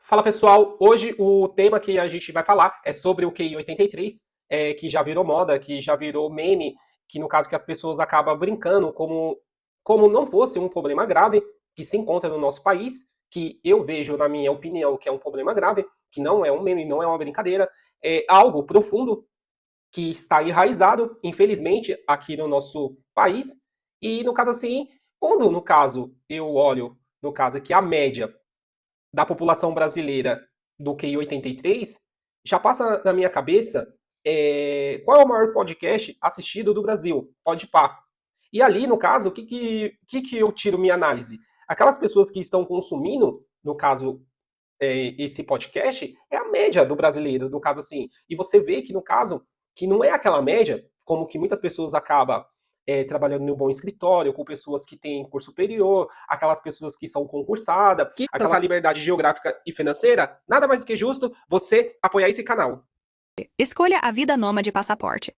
Fala pessoal, hoje o tema que a gente vai falar é sobre o QI 83, que já virou moda, que já virou meme, que no caso que as pessoas acabam brincando como não fosse um problema grave que se encontra no nosso país, que eu vejo, na minha opinião, que é um problema grave, que não é um meme, não é uma brincadeira, é algo profundo que está enraizado, infelizmente, aqui no nosso país. E no caso assim, quando no caso eu olho, no caso aqui a média da população brasileira do QI 83, já passa na minha cabeça qual é o maior podcast assistido do Brasil? Podpah. E ali, no caso, o que eu tiro minha análise? Aquelas pessoas que estão consumindo, no caso, esse podcast, é a média do brasileiro, no caso assim. E você vê que, no caso, que não é aquela média, como que muitas pessoas acabam trabalhando em um bom escritório, com pessoas que têm curso superior, aquelas pessoas que são concursadas, que aquela liberdade geográfica e financeira, nada mais do que justo você apoiar esse canal. Escolha a vida nômade passaporte.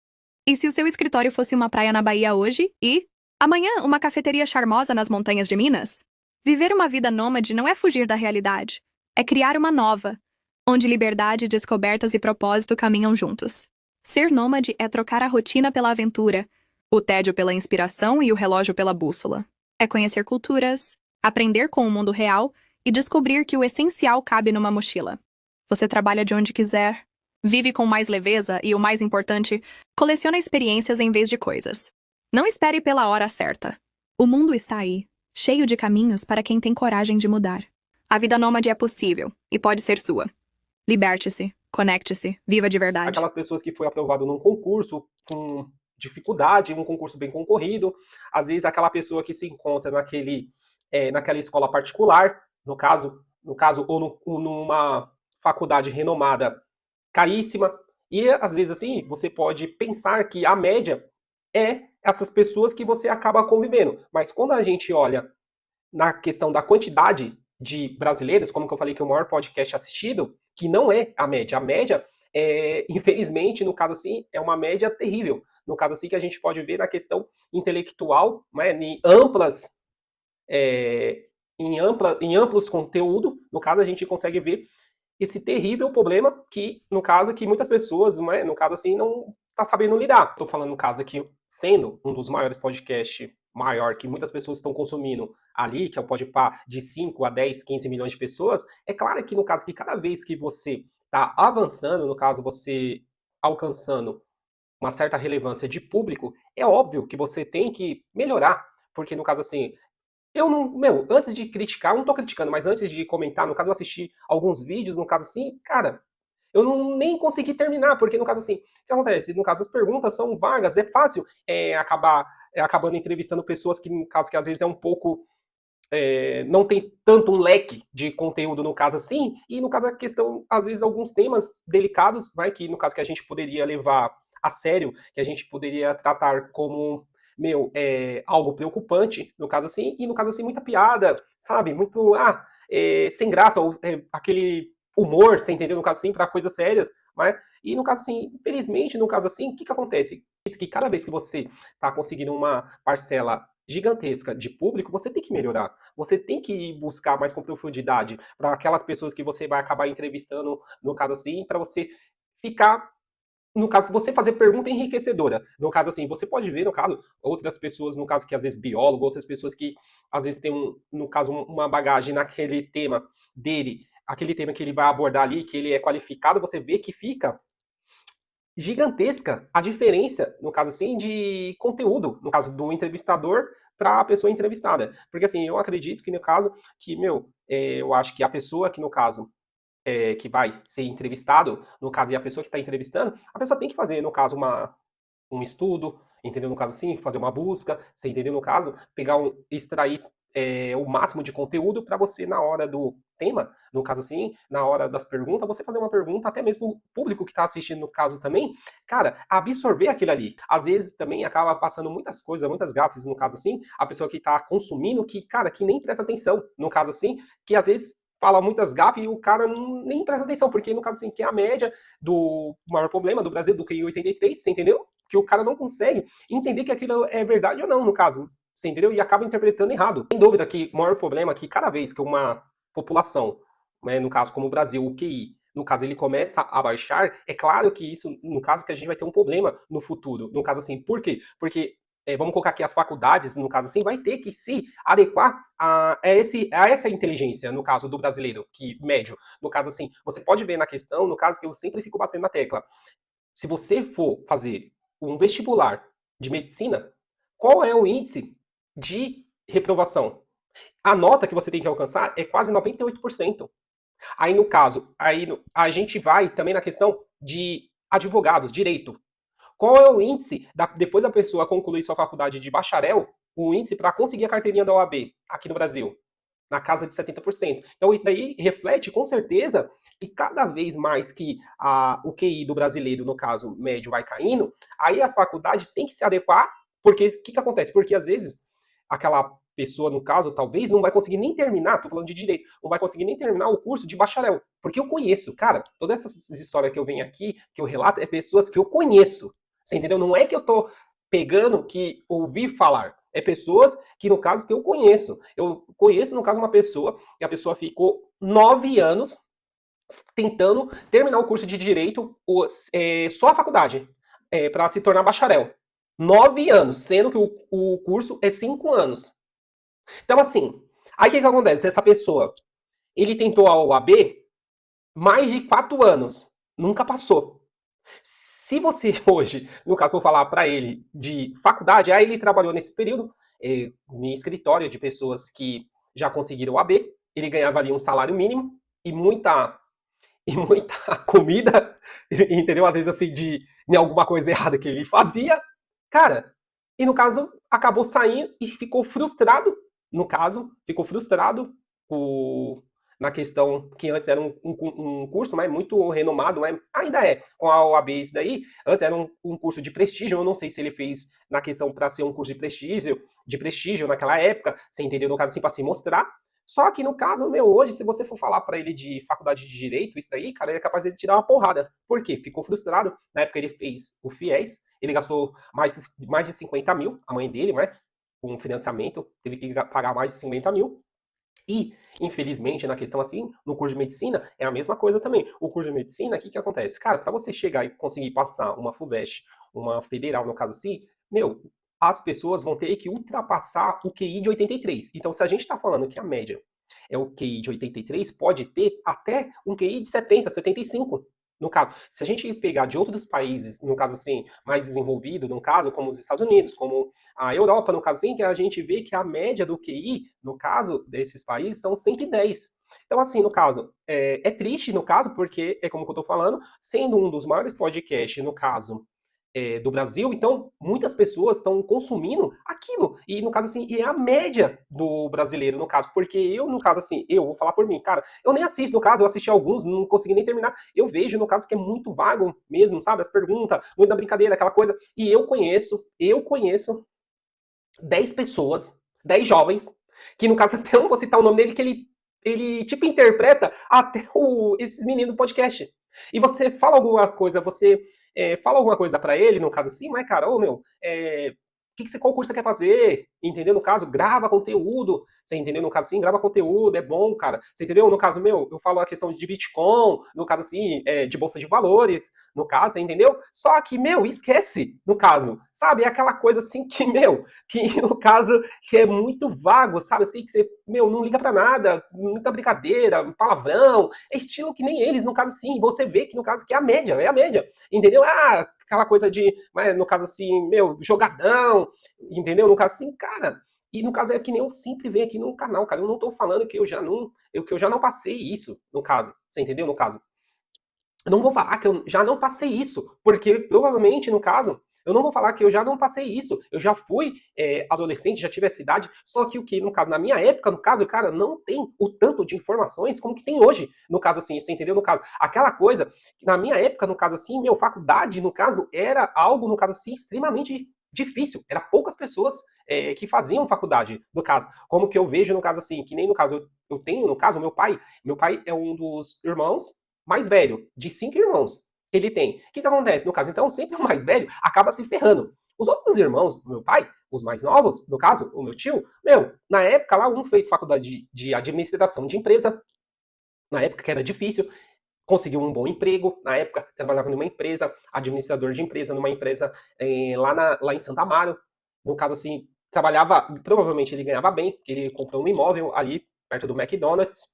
E se o seu escritório fosse uma praia na Bahia hoje e, amanhã, uma cafeteria charmosa nas montanhas de Minas? Viver uma vida nômade não é fugir da realidade, é criar uma nova, onde liberdade, descobertas e propósito caminham juntos. Ser nômade é trocar a rotina pela aventura, o tédio pela inspiração e o relógio pela bússola. É conhecer culturas, aprender com o mundo real e descobrir que o essencial cabe numa mochila. Você trabalha de onde quiser, vive com mais leveza e, o mais importante, coleciona experiências em vez de coisas. Não espere pela hora certa. O mundo está aí, cheio de caminhos para quem tem coragem de mudar. A vida nômade é possível e pode ser sua. Liberte-se, conecte-se, viva de verdade. Aquelas pessoas que foi aprovado num concurso com dificuldade, um concurso bem concorrido, às vezes aquela pessoa que se encontra naquela escola particular, no caso ou numa faculdade renomada caríssima. E às vezes assim, você pode pensar que a média é essas pessoas que você acaba convivendo. Mas quando a gente olha na questão da quantidade de brasileiros, como que eu falei que é o maior podcast assistido, que não é a média. A média, infelizmente, no caso assim, é uma média terrível. No caso assim, que a gente pode ver na questão intelectual, né, é, em amplos conteúdos, no caso a gente consegue ver esse terrível problema que, no caso, que muitas pessoas, né, no caso assim, não tá sabendo lidar. Estou falando no caso aqui, sendo um dos maiores podcasts maior que muitas pessoas estão consumindo ali, que é o Podpah, de 5 a 10, 15 milhões de pessoas, é claro que no caso que cada vez que você está avançando, no caso você alcançando uma certa relevância de público, é óbvio que você tem que melhorar, porque no caso assim, eu não, meu, antes de criticar, eu não tô criticando, mas antes de comentar, no caso eu assisti alguns vídeos, no caso assim, cara, eu não nem consegui terminar, porque no caso assim, o que acontece? No caso as perguntas são vagas, é fácil acabar acabando entrevistando pessoas que, no caso que às vezes é um pouco não tem tanto um leque de conteúdo no caso assim, e no caso a questão, às vezes, alguns temas delicados, vai, que no caso que a gente poderia levar a sério, que a gente poderia tratar como, algo preocupante, no caso assim, e no caso assim, muita piada, sabe? Muito, sem graça, ou aquele humor, você entendeu? No caso assim, para coisas sérias, mas, e no caso assim, infelizmente, no caso assim, o que que acontece? Que cada vez que você está conseguindo uma parcela gigantesca de público, você tem que melhorar. Você tem que buscar mais com profundidade para aquelas pessoas que você vai acabar entrevistando, no caso assim, para você ficar, no caso, você fazer pergunta enriquecedora. No caso assim, você pode ver, no caso, outras pessoas, no caso que às vezes biólogo, outras pessoas que às vezes têm, no caso, uma bagagem naquele tema dele, aquele tema que ele vai abordar ali, que ele é qualificado, você vê que fica gigantesca a diferença, no caso assim, de conteúdo, no caso do entrevistador para a pessoa entrevistada. Porque assim, eu acredito que no caso, que, eu acho que a pessoa que no caso, que vai ser entrevistado, no caso, e a pessoa que está entrevistando, a pessoa tem que fazer, no caso, um estudo, entendeu? No caso assim, fazer uma busca, você entendeu? No caso, extrair o máximo de conteúdo para você, na hora do tema, no caso assim, na hora das perguntas, você fazer uma pergunta, até mesmo o público que está assistindo no caso também, cara, absorver aquilo ali. Às vezes também acaba passando muitas coisas, muitas gafes, no caso assim, a pessoa que está consumindo, que, cara, que nem presta atenção, no caso assim, que às vezes fala muitas gafes e o cara nem presta atenção, porque no caso assim, que é a média do maior problema do Brasil, do QI 83, você entendeu? Que o cara não consegue entender que aquilo é verdade ou não, no caso, você entendeu? E acaba interpretando errado. Sem dúvida que o maior problema é que cada vez que uma população né, no caso, como o Brasil, o QI, no caso, ele começa a baixar, é claro que isso, no caso, que a gente vai ter um problema no futuro. No caso, assim, por quê? Porque, vamos colocar aqui as faculdades, no caso, assim, vai ter que se adequar a essa inteligência, no caso do brasileiro, que médio. No caso, assim, você pode ver na questão, no caso que eu sempre fico batendo na tecla, se você for fazer um vestibular de medicina, qual é o índice de reprovação? A nota que você tem que alcançar é quase 98%. Aí, no caso, a gente vai também na questão de advogados, direito. Qual é o índice, depois da pessoa concluir sua faculdade de bacharel, o índice para conseguir a carteirinha da OAB aqui no Brasil? Na casa de 70%. Então, isso daí reflete, com certeza, que cada vez mais que o QI do brasileiro, no caso médio, vai caindo, aí as faculdades têm que se adequar, porque o que acontece? Porque, às vezes, aquela pessoa, no caso, talvez não vai conseguir nem terminar, tô falando de direito, não vai conseguir nem terminar o curso de bacharel. Porque eu conheço, cara, todas essas histórias que eu venho aqui, que eu relato, é pessoas que eu conheço. Você entendeu? Não é que eu tô pegando que ouvi falar. É pessoas que, no caso, que eu conheço. Eu conheço, no caso, uma pessoa, e a pessoa ficou 9 anos tentando terminar o curso de Direito, só a faculdade, para se tornar bacharel. 9 anos, sendo que o curso é 5 anos. Então, assim, aí o que acontece? Essa pessoa, ele tentou a OAB mais de 4 anos, nunca passou. Se você hoje, no caso, for falar para ele de faculdade, aí ele trabalhou nesse período em escritório de pessoas que já conseguiram o AB, ele ganhava ali um salário mínimo e muita comida, entendeu? Às vezes assim de alguma coisa errada que ele fazia, cara. E no caso acabou saindo e ficou frustrado. No caso, ficou frustrado o, na questão que antes era um curso, né, muito renomado, né, ainda é, com a OAB isso daí, antes era um curso de prestígio, eu não sei se ele fez na questão para ser um curso de prestígio naquela época, você entendeu, no caso assim, para se mostrar, só que no caso, meu, hoje, se você for falar para ele de faculdade de direito, isso daí, cara, ele é capaz de te dar uma porrada. Por quê? Ficou frustrado. Na época ele fez o FIES, ele gastou mais de 50 mil, a mãe dele, né? Com financiamento, teve que pagar mais de 50 mil. E, infelizmente, na questão assim, no curso de medicina, é a mesma coisa também. O curso de medicina, o que acontece? Cara, para você chegar e conseguir passar uma FUVEST, uma federal, no caso assim, meu, as pessoas vão ter que ultrapassar o QI de 83. Então, se a gente está falando que a média é o QI de 83, pode ter até um QI de 70, 75. No caso, se a gente pegar de outros países, no caso assim, mais desenvolvido, no caso, como os Estados Unidos, como a Europa, no caso assim, que a gente vê que a média do QI, no caso desses países, são 110. Então, assim, no caso, triste, no caso, porque, é como eu tô falando, sendo um dos maiores podcasts, no caso, do Brasil, então muitas pessoas estão consumindo aquilo. E no caso assim, e é a média do brasileiro, no caso, porque eu, no caso assim, eu vou falar por mim, cara, eu nem assisto, no caso, eu assisti alguns, não consegui nem terminar. Eu vejo, no caso, que é muito vago mesmo, sabe? As perguntas, muito da brincadeira, aquela coisa. E eu conheço 10 pessoas, 10 jovens, que no caso, até eu não vou citar o nome dele, que ele tipo interpreta até esses meninos do podcast. E você fala alguma coisa, você fala alguma coisa pra ele, no caso assim, mas cara, ô meu, qual curso você quer fazer? Entendeu? No caso, grava conteúdo. Você entendeu? No caso assim, grava conteúdo, é bom, cara. Você entendeu? No caso meu, eu falo a questão de Bitcoin, no caso assim, de bolsa de valores, no caso, você entendeu? Só que, meu, esquece, no caso, sabe? É aquela coisa assim que, meu, que no caso, que é muito vago, sabe? Assim, que você, meu, não liga pra nada, muita brincadeira, palavrão, é estilo que nem eles, no caso assim, você vê que no caso que é a média, entendeu? Ah, aquela coisa de, no caso assim, meu, jogadão, entendeu? No caso assim, cara, e no caso é que nem eu sempre venho aqui no canal, cara, eu não tô falando que eu já não passei isso, no caso, você entendeu? No caso, eu não vou falar que eu já não passei isso, porque provavelmente, no caso, eu não vou falar que eu já não passei isso. Eu já fui adolescente, já tive essa idade, só que o que, no caso, na minha época, no caso, cara, não tem o tanto de informações como que tem hoje, no caso assim, você entendeu? No caso, aquela coisa, na minha época, no caso assim, meu, faculdade, no caso, era algo, no caso assim, extremamente difícil. Era poucas pessoas que faziam faculdade, no caso. Como que eu vejo, no caso assim, que nem no caso, eu tenho, no caso, meu pai é um dos irmãos mais velho, de 5 irmãos que ele tem. O que acontece? No caso, então, sempre o mais velho acaba se ferrando. Os outros irmãos do meu pai, os mais novos, no caso, o meu tio, meu, na época lá, um fez faculdade de administração de empresa, na época que era difícil, conseguiu um bom emprego, na época trabalhava numa empresa, administrador de empresa, numa empresa lá em Santa Amaro, no caso assim, trabalhava, provavelmente ele ganhava bem, porque ele comprou um imóvel ali perto do McDonald's,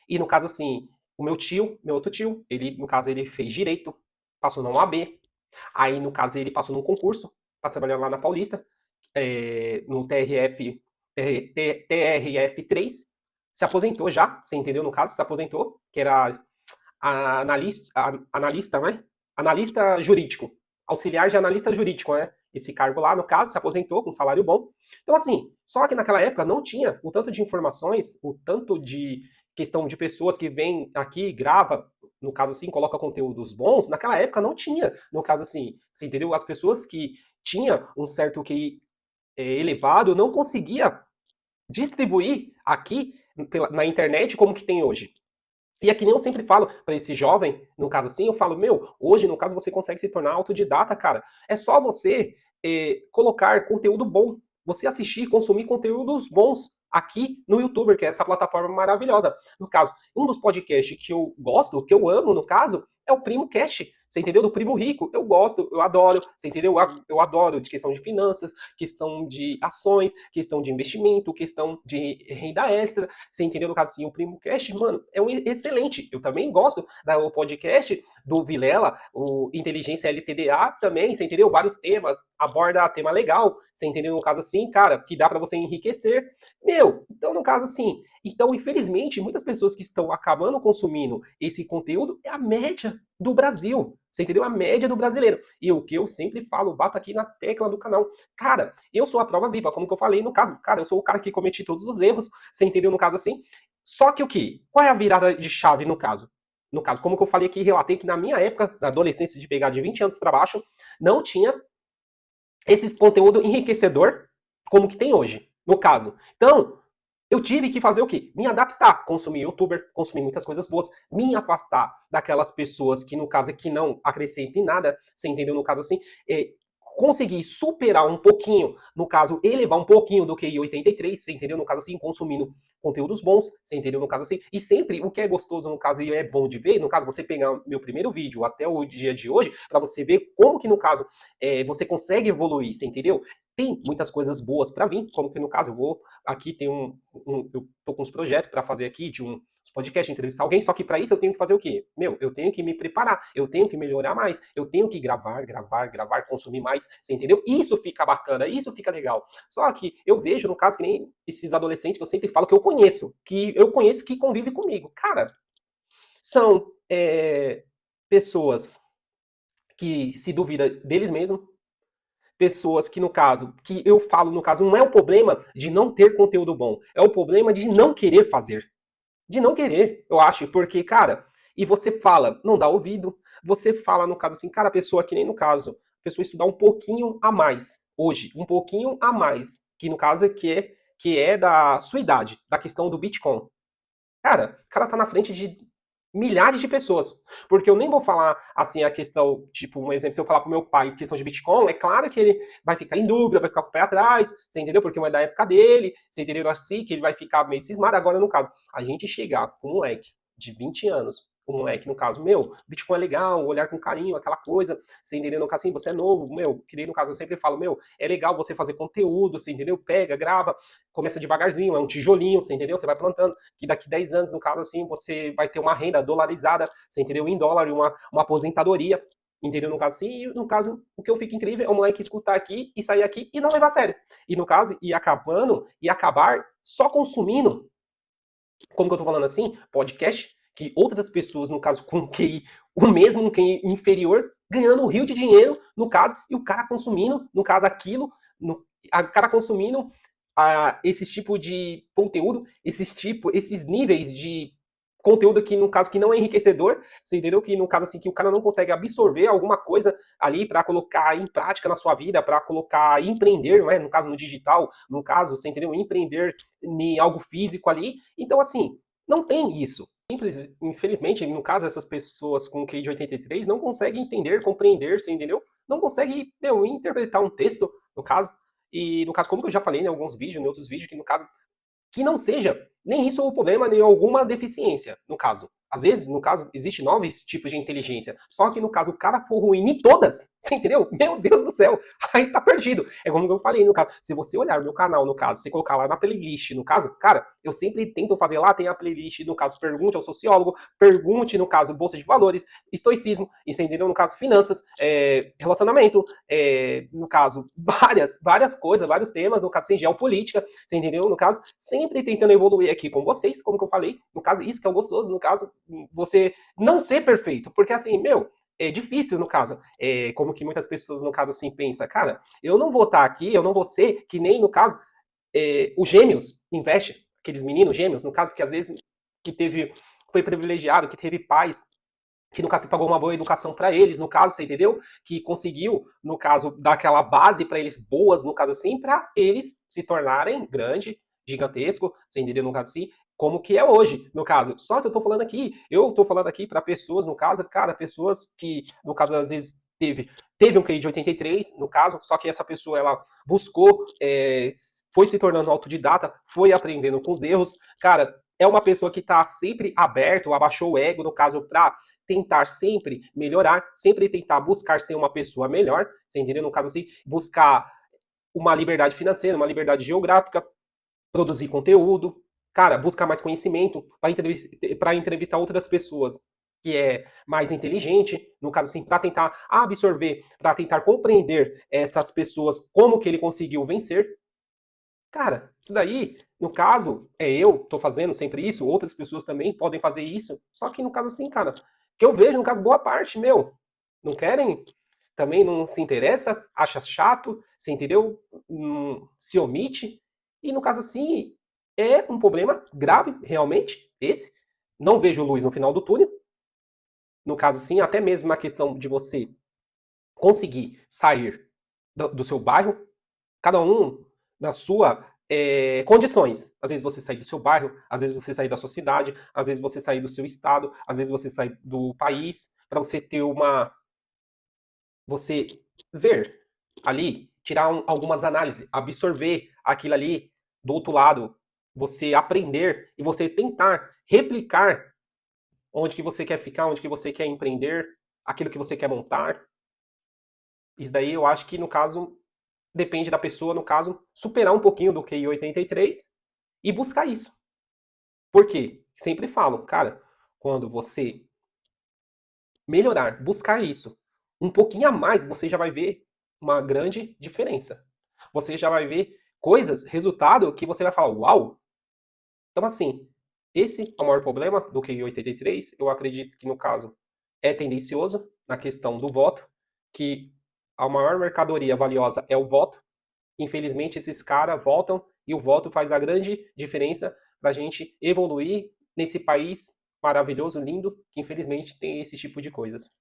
e no caso assim, o meu outro tio, ele, no caso, ele fez direito, passou na UAB, aí no caso ele passou num concurso para trabalhar lá na Paulista, no TRF3, se aposentou já, você entendeu? No caso, se aposentou, que era analista, né? Analista jurídico. Auxiliar de analista jurídico, né? Esse cargo lá, no caso, se aposentou com um salário bom. Então, assim, só que naquela época não tinha o tanto de informações, o tanto de questão de pessoas que vêm aqui, grava, no caso assim, coloca conteúdos bons. Naquela época não tinha, no caso assim, você entendeu? As pessoas que tinham um certo QI elevado não conseguia distribuir aqui na internet como que tem hoje. E é que nem eu sempre falo para esse jovem, no caso assim, eu falo, meu, hoje, no caso, você consegue se tornar autodidata, cara. É só você colocar conteúdo bom. Você assistir, consumir conteúdos bons aqui no YouTuber, que é essa plataforma maravilhosa. No caso, um dos podcasts que eu gosto, que eu amo, no caso, é o Primo Cash. Você entendeu? Do Primo Rico. Eu gosto, eu adoro. Você entendeu? Eu adoro de questão de finanças, questão de ações, questão de investimento, questão de renda extra. Você entendeu? No caso, assim, o Primo Cash, mano, é um excelente. Eu também gosto do podcast do Vilela, o Inteligência LTDA também, você entendeu? Vários temas, aborda tema legal, você entendeu? No caso assim, cara, que dá para você enriquecer. Meu, então no caso assim, então infelizmente muitas pessoas que estão acabando consumindo esse conteúdo é a média do Brasil. Você entendeu? A média do brasileiro. E o que eu sempre falo, bato aqui na tecla do canal. Cara, eu sou a prova viva, como que eu falei no caso. Cara, eu sou o cara que cometi todos os erros, você entendeu? No caso assim. Só que o que? Qual é a virada de chave no caso? No caso, como que eu falei aqui, relatei que na minha época, na adolescência, de pegar de 20 anos para baixo, não tinha esse conteúdo enriquecedor como que tem hoje, no caso. Então, eu tive que fazer o quê? Me adaptar, consumir youtuber, consumir muitas coisas boas, me afastar daquelas pessoas que, no caso, que não acrescentem nada, você entendeu? No caso assim, conseguir superar um pouquinho, no caso, elevar um pouquinho do QI 83, você entendeu? No caso assim, consumindo conteúdos bons, você entendeu? No caso assim, e sempre o que é gostoso, no caso, e é bom de ver, no caso, você pegar meu primeiro vídeo até o dia de hoje, para você ver como que, no caso, você consegue evoluir, você entendeu? Tem muitas coisas boas para vir, como que no caso eu vou aqui tem eu tô com uns projetos para fazer aqui de um podcast, entrevistar alguém, só que para isso eu tenho que fazer o quê? Meu, eu tenho que me preparar, eu tenho que melhorar mais, eu tenho que gravar, consumir mais, você entendeu? Isso fica bacana, isso fica legal. Só que eu vejo, no caso, que nem esses adolescentes que eu sempre falo que eu conheço que convivem comigo. Cara, são pessoas que se duvidam deles mesmos, pessoas que, no caso, que eu falo, no caso, não é o problema de não ter conteúdo bom, é o problema de não querer fazer. De não querer, eu acho, porque, cara, e você fala, não dá ouvido, você fala, no caso assim, cara, a pessoa, que nem no caso, a pessoa estudar um pouquinho a mais, hoje, um pouquinho a mais, que no caso que é da sua idade, da questão do Bitcoin. Cara, o cara tá na frente de milhares de pessoas. Porque eu nem vou falar assim a questão, tipo, um exemplo, se eu falar pro meu pai questão de Bitcoin, é claro que ele vai ficar em dúvida, vai ficar com o pé atrás, você entendeu? Porque não é da época dele, você entendeu assim, que ele vai ficar meio cismado. Agora, no caso, a gente chegar com um moleque de 20 anos, um moleque, no caso, meu, Bitcoin é legal, olhar com carinho, aquela coisa, você entendeu? No caso, assim, você é novo, meu, que nem no caso eu sempre falo, meu, é legal você fazer conteúdo, você entendeu? Pega, grava, começa devagarzinho, é um tijolinho, você entendeu? Você vai plantando, que daqui 10 anos, no caso assim, você vai ter uma renda dolarizada, você entendeu? Em dólar, uma aposentadoria, entendeu? No caso assim, e no caso, o que eu fico incrível é o moleque escutar aqui e sair aqui e não levar a sério. E no caso, e acabando, e acabar só consumindo, como que eu tô falando assim, podcast, que outras pessoas, no caso, com QI, o mesmo QI inferior, ganhando um rio de dinheiro, no caso, e o cara consumindo, no caso, aquilo, a cara consumindo esse tipo de conteúdo, esses níveis de conteúdo que, no caso, que não é enriquecedor, você entendeu? Que, no caso, assim, que o cara não consegue absorver alguma coisa ali para colocar em prática na sua vida, para colocar, empreender, né? No caso, no digital, no caso, você entendeu? Empreender em algo físico ali. Então, assim, não tem isso. Infelizmente, no caso, essas pessoas com QI de 83 não conseguem entender, compreender, você entendeu? Não conseguem, meu, interpretar um texto, no caso. E, no caso, como eu já falei em alguns vídeos, em outros vídeos, que no caso, que não seja nem isso o problema, nem alguma deficiência, no caso. às vezes, no caso, existe 9 tipos de inteligência. Só que, no caso, o cara for ruim em todas, você entendeu? Meu Deus do céu, aí tá perdido. É como eu falei, no caso, se você olhar o meu canal, no caso, você colocar lá na playlist, no caso, cara, eu sempre tento fazer lá, tem a playlist, no caso, pergunte ao sociólogo, pergunte, no caso, bolsa de valores, estoicismo, você entendeu? No caso, finanças, relacionamento, no caso, várias coisas, vários temas, no caso, sem geopolítica, você entendeu? No caso, sempre tentando evoluir aqui com vocês, como que eu falei, no caso, isso que é o gostoso, no caso, você não ser perfeito, porque assim, meu, é difícil no caso, como que muitas pessoas no caso assim pensam, cara, eu não vou estar aqui, eu não vou ser que nem no caso, os gêmeos investe, aqueles meninos gêmeos, no caso que às vezes que teve, foi privilegiado, que teve pais que no caso que pagou uma boa educação para eles, no caso, você entendeu? Que conseguiu, no caso, dar aquela base para eles boas, no caso assim, para eles se tornarem grande, gigantesco, você entendeu? No caso assim, como que é hoje, no caso. Só que eu tô falando aqui para pessoas, no caso, cara, pessoas que, no caso, às vezes teve um QI de 83, no caso, só que essa pessoa, ela buscou, foi se tornando autodidata, foi aprendendo com os erros, cara, é uma pessoa que está sempre aberto, abaixou o ego, no caso, para tentar sempre melhorar, sempre tentar buscar ser uma pessoa melhor, você entendeu? No caso assim, buscar uma liberdade financeira, uma liberdade geográfica, produzir conteúdo, cara, buscar mais conhecimento para entrevistar outras pessoas que é mais inteligente, no caso assim, para tentar absorver, para tentar compreender essas pessoas, como que ele conseguiu vencer. Cara, isso daí, no caso, eu tô fazendo sempre isso, outras pessoas também podem fazer isso, só que no caso assim, cara, que eu vejo, no caso, boa parte, meu, não querem, também não se interessa, acha chato, você entendeu? Se omite, e no caso assim, é um problema grave, realmente, esse. Não vejo luz no final do túnel, no caso assim, até mesmo na questão de você conseguir sair do seu bairro, cada um na sua condições. Às vezes você sair do seu bairro, às vezes você sair da sua cidade, às vezes você sair do seu estado, às vezes você sair do país, para você ter uma. Você ver ali, tirar algumas análises, absorver aquilo ali do outro lado, você aprender e você tentar replicar onde que você quer ficar, onde que você quer empreender, aquilo que você quer montar. Isso daí eu acho que, no caso, depende da pessoa, no caso, superar um pouquinho do QI 83 e buscar isso. Por quê? Sempre falo, cara, quando você melhorar, buscar isso, um pouquinho a mais, você já vai ver uma grande diferença. Você já vai ver coisas, resultado que você vai falar, uau! Então, assim, esse é o maior problema do QI 83. Eu acredito que, no caso, é tendencioso na questão do voto, que a maior mercadoria valiosa é o voto. Infelizmente, esses caras voltam e o voto faz a grande diferença para a gente evoluir nesse país maravilhoso, lindo, que infelizmente tem esse tipo de coisas.